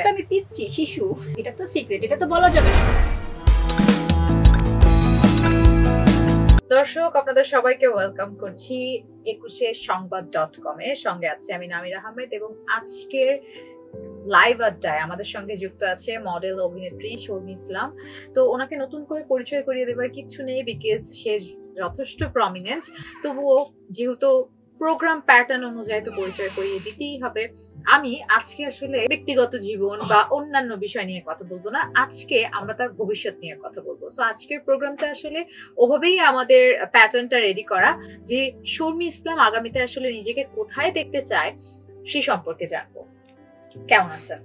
তো আমি পিচ্ছি শিশু, এটা তো সিক্রেট, এটা তো বলা যাবে না। দর্শক আপনাদের সবাইকে ওয়েলকাম করছি 21সংবাদ.com এর সঙ্গে আছে আমি নামির আহমেদ এবং আজকের লাইভ আড্ডায় আমাদের সঙ্গে যুক্ত আছে মডেল অভিনেত্রী শর্মী ইসলাম। তো ওনাকে নতুন করে পরিচয় করিয়ে দেবার কিছু নেই, বিকজ সে যথেষ্ট প্রমিনেন্ট। তবুও যেহেতু প্রোগ্রাম প্যাটার্ন অনুযায়ী তো পরিচয় করিয়ে দিতেই হবে। আমি আজকে আসলে ব্যক্তিগত জীবন বা অন্যান্য বিষয় নিয়ে কথা বলবো না, আজকে আমরা তার ভবিষ্যৎ নিয়ে কথা বলবো। সো আজকের প্রোগ্রামটা আসলে ওভাবেই আমাদের প্যাটার্নটা রেডি করা যে শর্মী ইসলাম আগামীতে আসলে নিজেকে কোথায় দেখতে চায় সে সম্পর্কে জানবো। কেমন আছেন?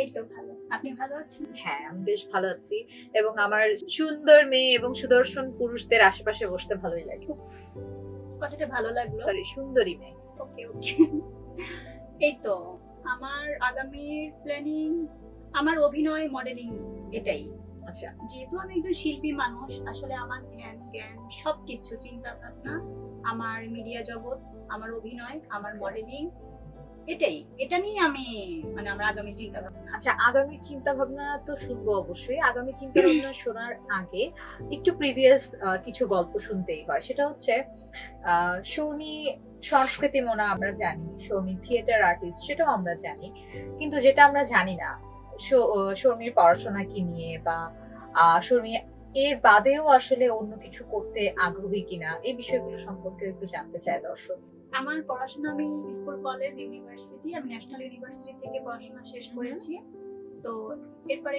এই তো ভালো, আপনি ভালো আছেন? হ্যাঁ, আমি বেশ ভালো আছি এবং আমার সুন্দর মেয়ে এবং সুদর্শন পুরুষদের আশেপাশে বসতে ভালোই লাগে। কথাটা ভালো লাগলো। সরি, সুন্দরী মেয়ে। ওকে ওকে। এই তো আমার আগামীর প্ল্যানিং, আমার অভিনয়, মডেলিং, এটাই। আচ্ছা, যেহেতু আমি একজন শিল্পী মানুষ, আসলে আমার ধ্যান জ্ঞান সবকিছু, চিন্তা ভাবনা, আমার মিডিয়া জগৎ, আমার অভিনয়, আমার মডেলিং, এটা নিয়ে আমি মানে আমার আগামী চিন্তা ভাবনা। আচ্ছা, আগামী চিন্তা ভাবনা তো শুনবো অবশ্যই। আগামী চিন্তা ভাবনা শোনার আগে একটু প্রিভিয়াস কিছু গল্প শুনতেই হয়। সেটা হচ্ছে শর্মী সংস্কৃতি মনা আমরা জানি, শর্মী থিয়েটার আর্টিস্ট সেটাও আমরা জানি, কিন্তু যেটা আমরা জানি না শর্মীর পড়াশোনা কি নিয়ে বা শর্মী এর বাদেও আসলে অন্য কিছু করতে আগ্রহী কিনা, এই বিষয়গুলো সম্পর্কে একটু জানতে চাই দর্শক। আমার পড়াশোনা, আমি স্কুল, কলেজ, ইউনিভার্সিটি, আমি ন্যাশনাল ইউনিভার্সিটি থেকে পড়াশোনা শেষ করেছি। তো এরপরে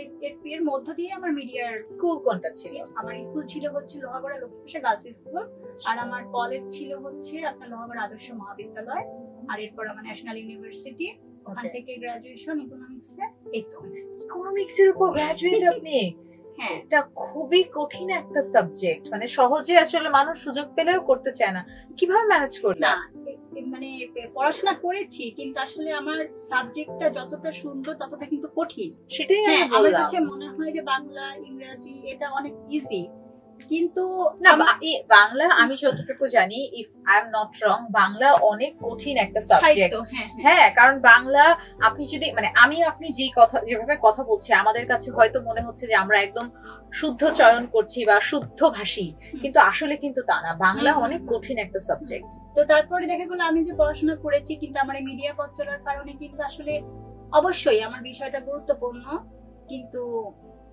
এর মধ্য দিয়ে আমার মিডিয়ার স্কুল কোনটা ছিল? আমার স্কুল ছিল হচ্ছে লোহাগড়া লক্ষ্মীপ্রসাদ গার্লস স্কুল, আর আমার কলেজ ছিল হচ্ছে আপনার লোহাগড়া আদর্শ মহাবিদ্যালয়, আর এরপর আমার ন্যাশনাল ইউনিভার্সিটি, ওখান থেকে গ্রাজুয়েশন ইকোনমিক্সে। এই তো ইকোনমিক্স এর উপর গ্রাজুয়েট আপনি? হ্যাঁ, এটা খুবই কঠিন একটা সাবজেক্ট, মানে সহজে আসলে মানুষ সুযোগ পেলেও করতে চায় না। কিভাবে ম্যানেজ করলেন? না মানে পড়াশোনা করেছি, কিন্তু আসলে আমার সাবজেক্টটা যতটা সুন্দর ততটা কিন্তু কঠিন। সেটাই আমি হ্যাঁ, আমার বললাম। কাছে মনে হয় যে বাংলা, ইংরেজি এটা অনেক ইজি, কিন্তু না, বাংলা আমি যতটুকু জানি, if I am not wrong, Bangla অনেক কঠিন একটা সাবজেক্ট। হ্যাঁ, কারণ বাংলা আপনি যদি মানে আপনি যেভাবে কথা বলছি, আমাদের কাছে হয়তো মনে হচ্ছে যে আমরা একদম শুদ্ধ চয়ন করছি বা শুদ্ধ ভাষী, কিন্তু আসলে কিন্তু তা না। বাংলা অনেক কঠিন একটা সাবজেক্ট। তো তারপরে দেখা গেল আমি যে পড়াশোনা করেছি, কিন্তু আমার মিডিয়া পথ চলার কারণে কিন্তু আসলে অবশ্যই আমার বিষয়টা গুরুত্বপূর্ণ, কিন্তু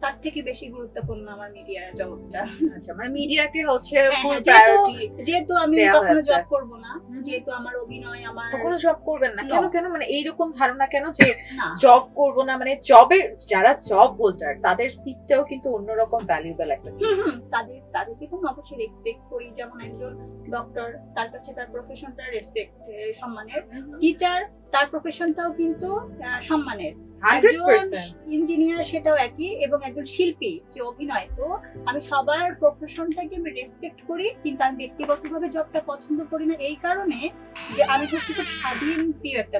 তার থেকে বেশি গুরুত্বপূর্ণ আমার মিডিয়া জগৎটা। আচ্ছা, মানে মিডিয়াকে হচ্ছে ফুল হ্যাঁ, প্রায়োরিটি। যেহেতু আমি কখনো জব করব না, যেহেতু আমার অভিনয়, আমার কখনো জব করবেন না? কেন মানে এইরকম ধারণা কেন যে না জব করব না? মানে জবের যারা জব হোল্ডার তাদের সিটটাও কিন্তু অন্যরকম ভ্যালুয়েবল একটা সিট। তাদেরকে তো অবশ্যই রেসপেক্ট করি, যেমন একজন ডক্টর, তার কাছে তার প্রফেশনটা রেসপেক্ট, সম্মানের। টিচার, তার প্রফেশনটাও কিন্তু সম্মানের। ইঞ্জিনিয়ার, সেটাও একই, এবং একজন শিল্পী যে অভিনয়, তো আমি সবার প্রফেশনটাকে আমি রেসপেক্ট করি, কিন্তু আমি ব্যক্তিগতভাবে জবটা পছন্দ করি না এই কারণে যে আমি হচ্ছে খুব স্বাধীন প্রিয় একটা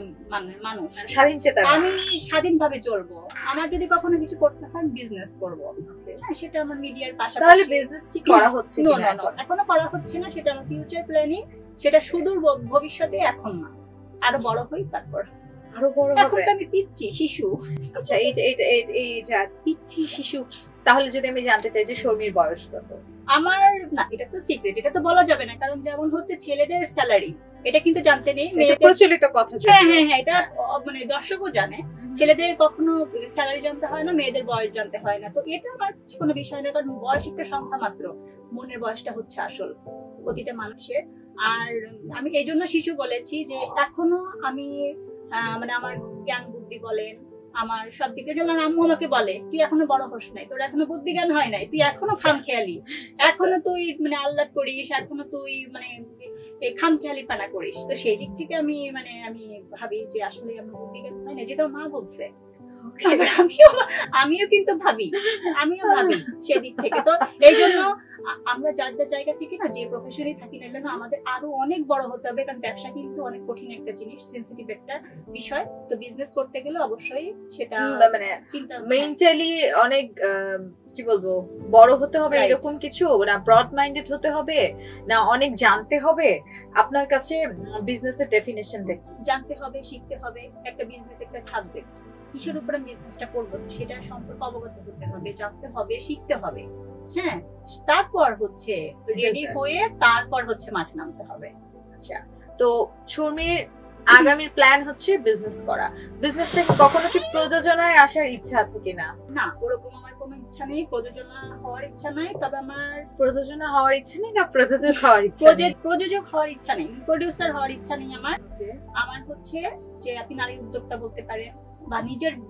মানুষ, স্বাধীন চেতা। আমি স্বাধীনভাবে চলবো। আমার যদি কখনো কিছু করতে হয় বিজনেস করবো, হ্যাঁ, সেটা আমার মিডিয়ার পাশাপাশি। তাহলে বিজনেস কি করা হচ্ছে? এখনো করা হচ্ছে না, সেটা আমার ফিউচার প্ল্যানিং, সেটা সুদূর ভবিষ্যতে, এখন না, আরো বড় হই তারপর। আরো বড় এখন হবে? তো আমি পিচ্ছি শিশু। আচ্ছা, এই যে পিচ্ছি শিশু, তাহলে যদি আমি জানতে চাই যে শর্মীর বয়স কত? আমার না, এটা তো সিক্রেট, এটা তো বলা যাবে না, কারণ যেমন হচ্ছে ছেলেদের স্যালারি, এটা কিন্তু জানতে নেই, মেয়েদের প্রচলিত কথা। হ্যাঁ, এটা মানে দর্শকও জানে, ছেলেদের কখনো স্যালারি জানতে হয় না, মেয়েদের বয়স জানতে হয় না। তো এটা আমার কোনো বিষয় না, কারণ বয়স একটা সংখ্যা মাত্র, মনের বয়সটা হচ্ছে আসল প্রতিটা মানুষের। আর আমি এই জন্য শিশু বলেছি যে এখনো আমি মানে আমার জ্ঞান বুদ্ধি বলেন, আমার সব দিকের জন্য আম্মু আমাকে বলে, তুই এখনো বড় হোস নাই, তোর এখনো বুদ্ধি জ্ঞান হয় নাই, তুই এখনো খামখেয়ালি, এখনো তুই মানে আহ্লাদ করিস, এখনো তুই মানে খামখেয়ালি পানা করিস। তো সেই দিক থেকে আমি ভাবি যে আসলে আমার বুদ্ধি জ্ঞান হয় না, যেটা মা বলছে। আমিও কিন্তু ভাবি সেদিক থেকে। তো এই জন্য আমরা যার যার জায়গা থেকে না, যে প্রফেশনে থাকি না কেন, আমাদের আরো অনেক বড় হতে হবে, কারণ ব্যবসা কিন্তু অনেক কঠিন একটা জিনিস, সেনসিটিভ একটা বিষয়। তো বিজনেস করতে গেলে অবশ্যই সেটা মানে চিন্তা মেন্টালি অনেক কি বলবো বড় হতে হবে, এরকম কিছু না? ব্রড মাইন্ডেড হতে হবে না অনেক জানতে হবে? আপনার কাছে বিজনেসের ডেফিনিশনটা কি? জানতে হবে, শিখতে হবে। একটা বিজনেস একটা সাবজেক্ট, কিসের উপরে বিজনেসটা করবো সেটা সম্পর্কে অবগত হতে হবে, জানতে হবে, শিখতে হবে। হ্যাঁ, তারপর হচ্ছে রেডি Business. হয়ে তারপর হচ্ছে মাঠে নামতে হবে। আচ্ছা, তো শর্মির আগামীর প্ল্যান হচ্ছে বিজনেস করা। বিজনেসটা কখনো কি প্রযোজনায় আসার ইচ্ছা আছে কিনা? না, ওরকম আমার কোনো ইচ্ছা নেই, প্রযোজনা হওয়ার ইচ্ছা নাই। তবে আমার প্রযোজনা হওয়ার ইচ্ছা নেই না প্রযোজক হওয়ার ইচ্ছা নেই? প্রযোজক হওয়ার ইচ্ছা নেই, প্রডিউসার হওয়ার ইচ্ছা নেই আমার। আমার হচ্ছে যে আপনি নারী উদ্যোক্তা বলতে পারেন, বা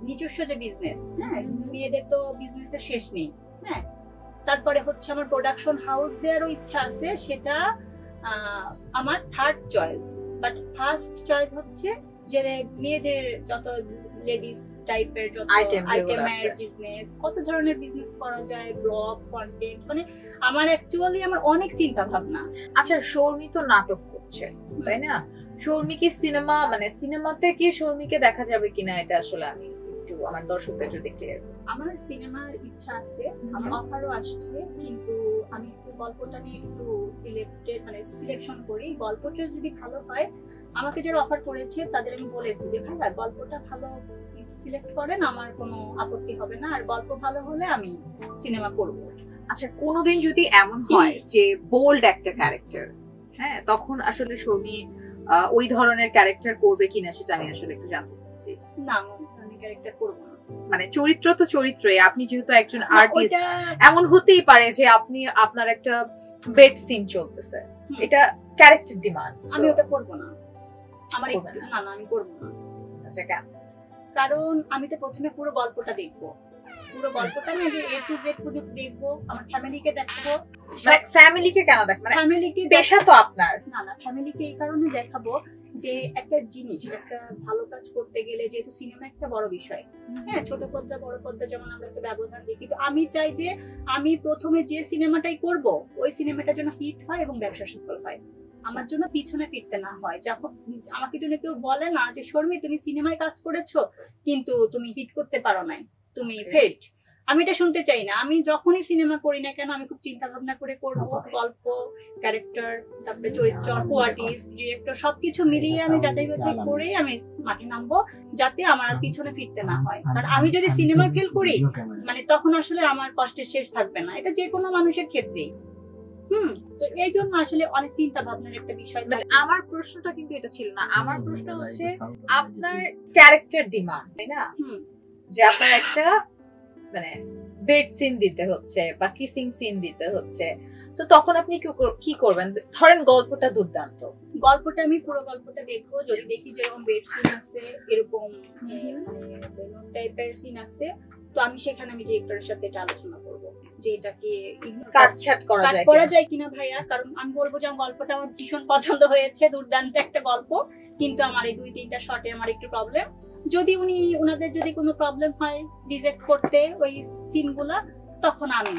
নিজস্ব যে বিজনেস। হ্যাঁ, মেয়েদের তো বিজনেসের শেষ নেই। হ্যাঁ, তারপরে হচ্ছে আমার প্রোডাকশন হাউস দেওয়ারও ইচ্ছা আছে, সেটা আমার third choice. But first choice হচ্ছে যে মেয়েদের যত লেডিস টাইপের যত আইটেমের বিজনেস, কত ধরনের বিজনেস করা যায়, ব্লগ, কন্টেন্ট, মানে আমার অ্যাকচুয়ালি আমার অনেক চিন্তা ভাবনা। আচ্ছা, শর্মি তো নাটক করছে, তাই না? শর্মি কি সিনেমা, মানে সিনেমাতে কি শর্মিকে দেখা যাবে কিনা, এটা আসলে আমি একটু আমার দর্শকদের যদি ক্লিয়ার করি। আমার সিনেমার ইচ্ছা আছে, আমার অফারও আসছে, কিন্তু আমি একটু গল্পটা নিয়ে একটু সিলেকশন করি। গল্পটা যদি ভালো হয়, আমাকে যারা অফার করেছে তাদের আমি বলেছি যে ভাইয়া গল্পটা ভালো সিলেক্ট করেন, আমার কোনো আপত্তি হবে না, আর গল্প ভালো হলে আমি সিনেমা করব। আচ্ছা, কোনোদিন যদি এমন হয় যে বোল্ড একটা ক্যারেক্টার, হ্যাঁ, তখন আসলে শর্মি ওই ধরনের ক্যারেক্টার করবে কিনা সেটা আমি আসলে একটু জানতে চাচ্ছি। না, আমি ক্যারেক্টার করব না। মানে চরিত্র তো চরিত্রই, আপনি যেহেতু একজন আর্টিস্ট, এমন হতেই পারে যে আপনি আপনার একটা বেড সিন চলতেছে, এটা ক্যারেক্টার ডিমান্ড, আমি ওটা করব না। আমার না, আমি করব না। আচ্ছা, কেন? কারণ আমি তো প্রথমে পুরো গল্পটা দেখবো, পুরো গল্পটা আমি আগে A to Z পর্যন্ত দেখবো, আমার ফ্যামিলিকে দেখাবো। মানে ফ্যামিলিকে কেন দেখ, মানে ফ্যামিলিকে পেশা তো আপনার। না, ফ্যামিলিকে এই কারণে দেখাবো যে একটা জিনিস, একটা ভালো কাজ করতে গেলে, যেহেতু সিনেমা একটা বড় বিষয়, হ্যাঁ, ছোট পর্দা বড় পর্দা যেমন আমরা একটা ব্যবধান দেখি, তো আমি চাই যে আমি প্রথমে যে সিনেমাটাই করব ওই সিনেমাটার জন্য হিট হয় এবং ব্যবসা সফল হয়, আমার জন্য পিছনে ফিরতে না হয়। যখন আমাকে জন্য কেউ বলে না যে শর্মি তুমি সিনেমায় কাজ করেছো কিন্তু তুমি হিট করতে পারো নাই, তুমি ফেল্ড, আমি এটা শুনতে চাই না। আমি যখনই সিনেমা করি না কেন আমি খুব চিন্তা ভাবনা করে করব, গল্প, ক্যারেক্টার, তারপরে চরিত্র, কোয়ার্টিস্ট, ডিরেক্টর সবকিছু মিলিয়ে আমি যাচাই বাছাই করে আমি মাঠে নামবো, যাতে আমার পিছনে ফিরতে না হয়। কারণ আমি যদি সিনেমায় ফেল করি, মানে তখন আসলে আমার কষ্টের শেষ থাকবে না, এটা যে কোনো মানুষের ক্ষেত্রেই। তো এই জন্য আসলে অনেক চিন্তা ভাবনার একটা বিষয়। আমার প্রশ্নটা কিন্তু এটা ছিল না, আমার প্রশ্ন হচ্ছে আপনার ক্যারেক্টার ডিমান্ড, তাই না? যে আপনার একটা মানে বেড সিন দিতে হচ্ছে বা কিসিং সিন দিতে হচ্ছে, তো তখন আপনি কি করবেন? ধরেন গল্পটা দুর্দান্ত, গল্পটা আমি পুরো গল্পটা দেখবো, যদি দেখি যেরকম বেড সিন আছে, এরকম টাইপের সিন আছে, তো আমি সেখানে আমি ডিরেক্টরের সাথে এটা আলোচনা করব যে এটাকে কাটছাট করা যায় কিনা ভাইয়া। কারণ আমি বলবো যে আমার গল্পটা আমার ভীষণ পছন্দ হয়েছে, দুর্দান্ত একটা গল্প, কিন্তু আমার এই 2-3টা শটে আমার একটু প্রবলেম। যদি ওনাদের যদি কোনো প্রবলেম হয় রিজেক্ট করতে ওই সিনগুলা, তখন আমি।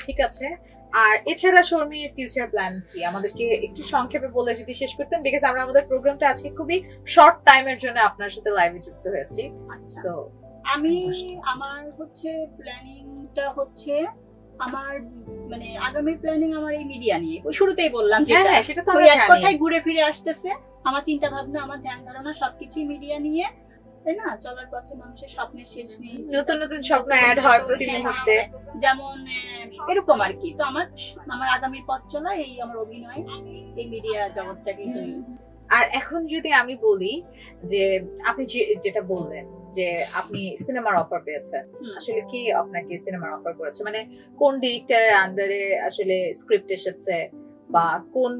ঠিক আছে। আর এছাড়া শর্মির ফিউচার প্ল্যান কি আমাদেরকে একটু সংক্ষেপে বলে যদি শেষ করতেন, বিকজ আমরা আমাদের প্রোগ্রামটা আজকে খুবই শর্ট টাইমের জন্য আপনার সাথে লাইভে যুক্ত হয়েছি। আচ্ছা, সো আমার হচ্ছে প্ল্যানিংটা হচ্ছে আমার মানে আগামী প্ল্যানিং আমার এই মিডিয়া নিয়ে, ওই শুরুতেই বললাম যে সেটা তো ওই এক কথাই ঘুরে ফিরে আসতেছে। আমার চিন্তা ভাবনা, আমার ধ্যান ধারণা সবকিছুই মিডিয়া নিয়ে, তাই না? চলার পথে মানুষের স্বপ্নের শেষ নেই, নতুন নতুন স্বপ্ন অ্যাড হয় প্রতি মুহূর্তে, যেমন এরকম আর কি। তো আমার আগামীর পথ চলা এই আমার অভিনয়, এই মিডিয়া জগৎটাকে নিয়ে। আর এখন যদি আমি বলি যে আপনি যেটা বললেন যে আপনি সিনেমার অফার পেয়েছেন, আসলে কি আপনাকে সিনেমার অফার করেছে, মানে কোন ডিরেক্টরের আন্ডারে আসলে স্ক্রিপ্ট এসেছে, বা কোন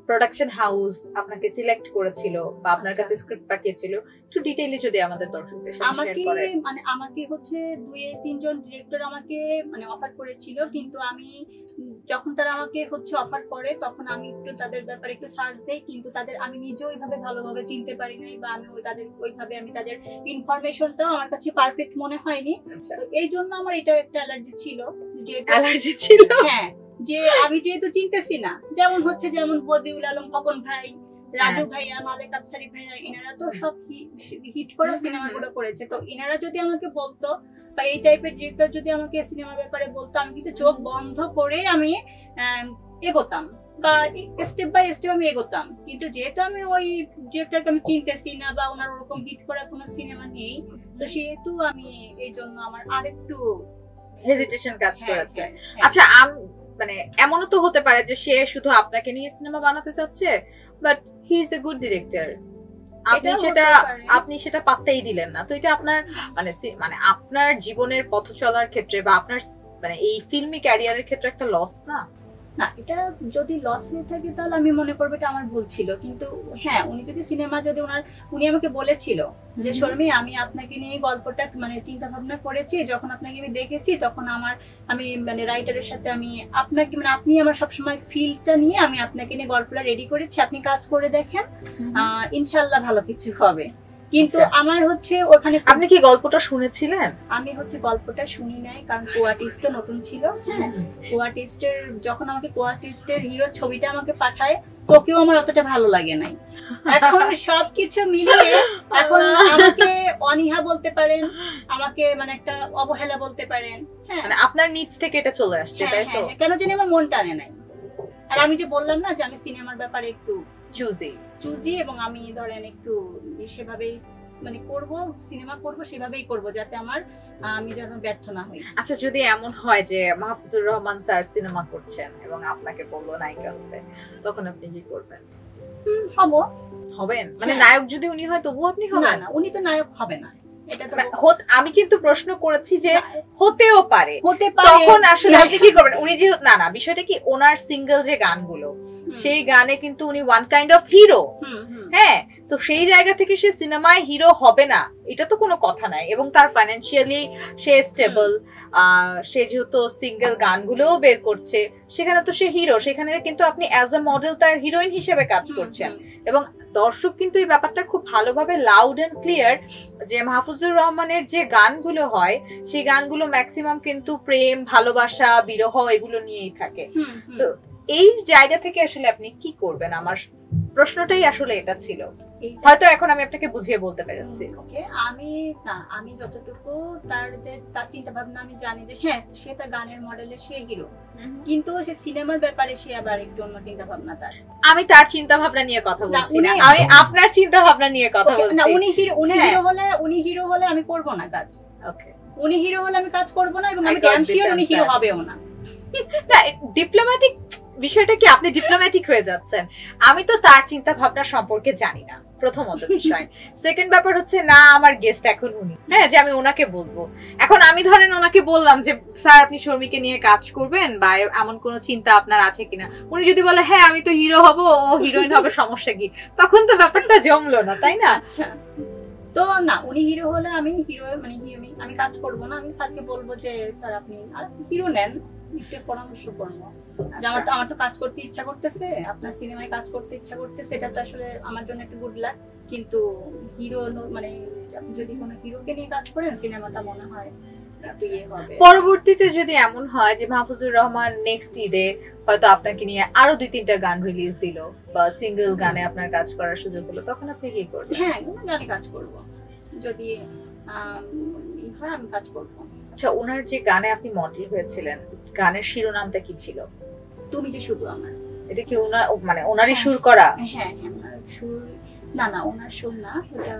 প্রোডাকশন হাউস আপনাকে সিলেক্ট করেছিল বা আপনার কাছে স্ক্রিপ্ট পাঠিয়েছিল, একটু ডিটেইলি যদি আমাদের দর্শকদের সাথে শেয়ার করেন। আমাকে হচ্ছে 2-3 জন ডিরেক্টর আমাকে মানে অফার করেছিল, কিন্তু আমি যখন তারা আমাকে হচ্ছে অফার করে তখন আমি একটু তাদের ব্যাপারে একটু সার্চ দেই, কিন্তু আমি নিজে ওইভাবে ভালোভাবে চিনতে পারি নাই, বা আমি তাদের ইনফরমেশনটাও আমার কাছে পারফেক্ট মনে হয়নি। তো এই জন্য আমার এটা একটা অ্যালার্জি ছিল। হ্যাঁ, যে আমি যেহেতু চিনতেছি না, যেমন বদিউল আলম, খোকন ভাই, রাজু ভাইয়া, মালেক আফসারি ভাইয়া, এনারা তো সব হিট করা সিনেমাগুলো করেছে। তো এনারা যদি আমাকে বলতো বা এই টাইপের ডিরেক্টর যদি আমাকে সিনেমার ব্যাপারে বলতো, আমি কিন্তু চোখ বন্ধ করে আমি এগোতাম। বা স্টেপ বাই স্টেপ আমি এগোতাম, কিন্তু যেহেতু আমি ওই ডিরেক্টরকে আমি চিনতেছি না বা ওনার ওরকম হিট করা কোনো সিনেমা নেই, তো সেহেতু আমি এই জন্য আমার আরেকটু হেজিটেশন কাজ করেছে। হ্যাঁ। আচ্ছা মানে এমনও তো হতে পারে যে সে শুধু আপনাকে নিয়ে সিনেমা বানাতে চাচ্ছে, but he is a good director, আপনি সেটা পাত্তাই দিলেন না। তো এটা আপনার মানে আপনার জীবনের পথ চলার ক্ষেত্রে বা আপনার মানে এই ফিল্মি ক্যারিয়ারের ক্ষেত্রে একটা লস না? না, এটা যদি লস হয়ে থাকে তাহলে আমি মনে করবো এটা আমার ভুল ছিল। কিন্তু হ্যাঁ, উনি যদি সিনেমা যদি উনি আমাকে বলেছিল যে শর্মি আমি আপনাকে নিয়ে গল্পটা মানে চিন্তা ভাবনা করেছি, যখন আপনাকে আমি দেখেছি তখন আমি মানে রাইটারের সাথে আমি আপনাকে মানে আপনি আমার সবসময় ফিলটা নিয়ে আমি আপনাকে নিয়ে গল্পটা রেডি করেছি, আপনি কাজ করে দেখেন, ইনশাল্লাহ ভালো কিছু হবে। কিন্তু আমার হচ্ছে ওখানে আপনি কি গল্পটা শুনেছিলেন? আমি হচ্ছে গল্পটা শুনি নাই, কারণ কোয়ার্টিস্টও নতুন ছিল। হ্যাঁ, কোয়ার্টিস্টের যখন আমাকে কোয়ার্টিস্টের হিরো ছবিটা আমাকে পাঠায়, তোকেও আমার অতটা ভালো লাগে নাই। এখন সবকিছু মিলিয়ে এখন আমাকে অনীহা বলতে পারেন, আমাকে মানে একটা অবহেলা বলতে পারেন। হ্যাঁ, মানে আপনার নিজ থেকে এটা চলে আসছে, তাই তো? কেন জানি আমার মন টানে নাই। আর আমি যে বললাম না যে আমি সিনেমার ব্যাপারে একটু চুজি এবং আমি ধরেন একটু সেভাবেই মানে করব, সিনেমা করব সেভাবেই করব যাতে আমি যেন ব্যর্থ না হই। আচ্ছা, যদি এমন হয় যে মাহফুজুর রহমান স্যার সিনেমা করছেন এবং আপনাকে বললো নায়িকা হতে, তখন আপনি কি করবেন? হবেন? মানে নায়ক যদি উনি হয় তবুও আপনি হবেন? না, উনি তো নায়ক হবে না। আমি কিন্তু প্রশ্ন করেছি যে হতেও পারে, তখন আসলে আপনি কি করবেন? উনি যে না বিষয়টা কি, ওনার সিঙ্গেল যে গানগুলো, সেই গানে কিন্তু উনি ওয়ান কাইন্ড অফ হিরো। হ্যাঁ, তো সেই জায়গা থেকে সে সিনেমায় হিরো হবে না এটা তো কোনো কথা নাই। এবং তার ফাইন্যান্সিয়ালি সে স্টেবল, সে যেহেতু সিঙ্গেল গানগুলোও বের করছে, সেখানে তো সে হিরো। সেখানে কিন্তু আপনি অ্যাজ এ মডেল তার হিরোইন হিসেবে কাজ করছেন। এবং দর্শক কিন্তু এই ব্যাপারটা খুব ভালোভাবে লাউড এন্ড ক্লিয়ার যে মাহফুজুর রহমানের যে গানগুলো হয়, সেই গানগুলো ম্যাক্সিমাম কিন্তু প্রেম, ভালোবাসা, বিরহ এগুলো নিয়েই থাকে। তো এই জায়গা থেকে আসলে আপনি কি করবেন? আমার প্রশ্নটাই আসলে এটা ছিল। হয়তো এখন আমি আপনাকে বুঝিয়ে বলতে পেরেছি। ওকে, আমি যতটুকু তার চিন্তা ভাবনা আমি জানি যে হ্যাঁ, সে তার গানের মডেলে সে হিরো, কিন্তু সে সিনেমার ব্যাপারে সে আবার একটু অন্য চিন্তা ভাবনা তার। আমি তার চিন্তা ভাবনা নিয়ে কথা বলছি না, আমি আপনার চিন্তা ভাবনা নিয়ে কথা বলছি। না, উনি হিরো হলে আমি করব না কাজ। ওকে, উনি হিরো হলে আমি কাজ করব না, এবং আমি ড্যাম শিওর উনি হিরো হবেও না। না, ডিপ্লোম্যাটিক বিষয়টা কি, আপনি ডিপ্লোম্যাটিক হয়ে যাচ্ছেন। আমি তো তার চিন্তা ভাবনা সম্পর্কে জানি না, প্রথমত বিষয়। সেকেন্ড ব্যাপার হচ্ছে না, আমার গেস্ট এখন উনি, হ্যাঁ, যে আমি ওনাকে বলবো। এখন আমি ধরেন ওনাকে বললাম যে স্যার আপনি শর্মিকে নিয়ে কাজ করবেন বা এমন কোন চিন্তা আপনার আছে কিনা। উনি যদি বলে হ্যাঁ আমি তো হিরো হব, ও হিরোইন হবে, সমস্যা কি? তখন তো ব্যাপারটা জমলো না, তাই না? আচ্ছা, তো না, উনি হিরো হলে আমি হিরো মানে আমি কাজ করব না। আমি স্যারকে বলবো যে স্যার আপনি হিরো নেন, একটু পরামর্শ করবো। আমার তো কাজ করতে ইচ্ছা করতেছে, আপনার সিনেমায় কাজ করতে ইচ্ছা করতেছে, এটা তো আসলে আমার জন্য একটা গুড লাক। কিন্তু হিরো মানে আপনি যদি কোনো হিরোকে নিয়ে কাজ করেন, সিনেমাটা মনে হয় পরবর্তীতে যদি এমন হয় যে মাহফুজুর রহমান নেক্সট ঈদে হয়তো আপনাকে নিয়ে আরো 2-3টা গান রিলিজ দিল বা সিঙ্গেল গানে আপনার কাজ করার সুযোগ হলো, তখন আপনি কি করবেন? হ্যাঁ, গানে কাজ করব, যদি হয় আমি কাজ করব। আচ্ছা, ওনার যে গানে আপনি মডেল হয়েছিলেন, গানের শিরোনামটা কি ছিল? তুমি যে শুধু আমার। এটা কি ওনার মানে ওনারই সুর করা? হ্যাঁ, ওনার সুর। না, ওনার সুর না, ওটা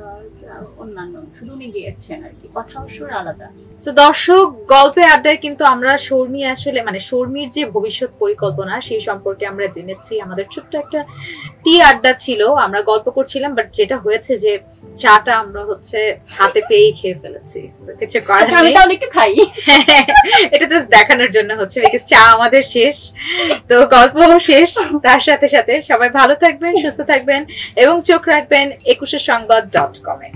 অন্যান্য, শুধু উনি গেয়েছেন আর কি, কথা ও সুর আলাদা। তো দর্শক, গল্পে আড্ডায় কিন্তু আমরা শর্মি আসলে মানে শর্মির যে ভবিষ্যৎ পরিকল্পনা সেই সম্পর্কে আমরা জেনেছি। আমাদের ছোট্ট একটা টি আড্ডা ছিল, আমরা গল্প করছিলাম, বাট যেটা হয়েছে যে চাটা আমরা হচ্ছে হাতে পেয়ে খেয়ে ফেলেছি। কিছু করার নেই, আমি তাহলে একটু খাই। এটা জাস্ট দেখানোর জন্য হচ্ছে, বিকজ চা আমাদের শেষ, তো গল্প শেষ। তার সাথে সাথে সবাই ভালো থাকবেন, সুস্থ থাকবেন এবং চোখ রাখবেন 21সংবাদ.com-এ।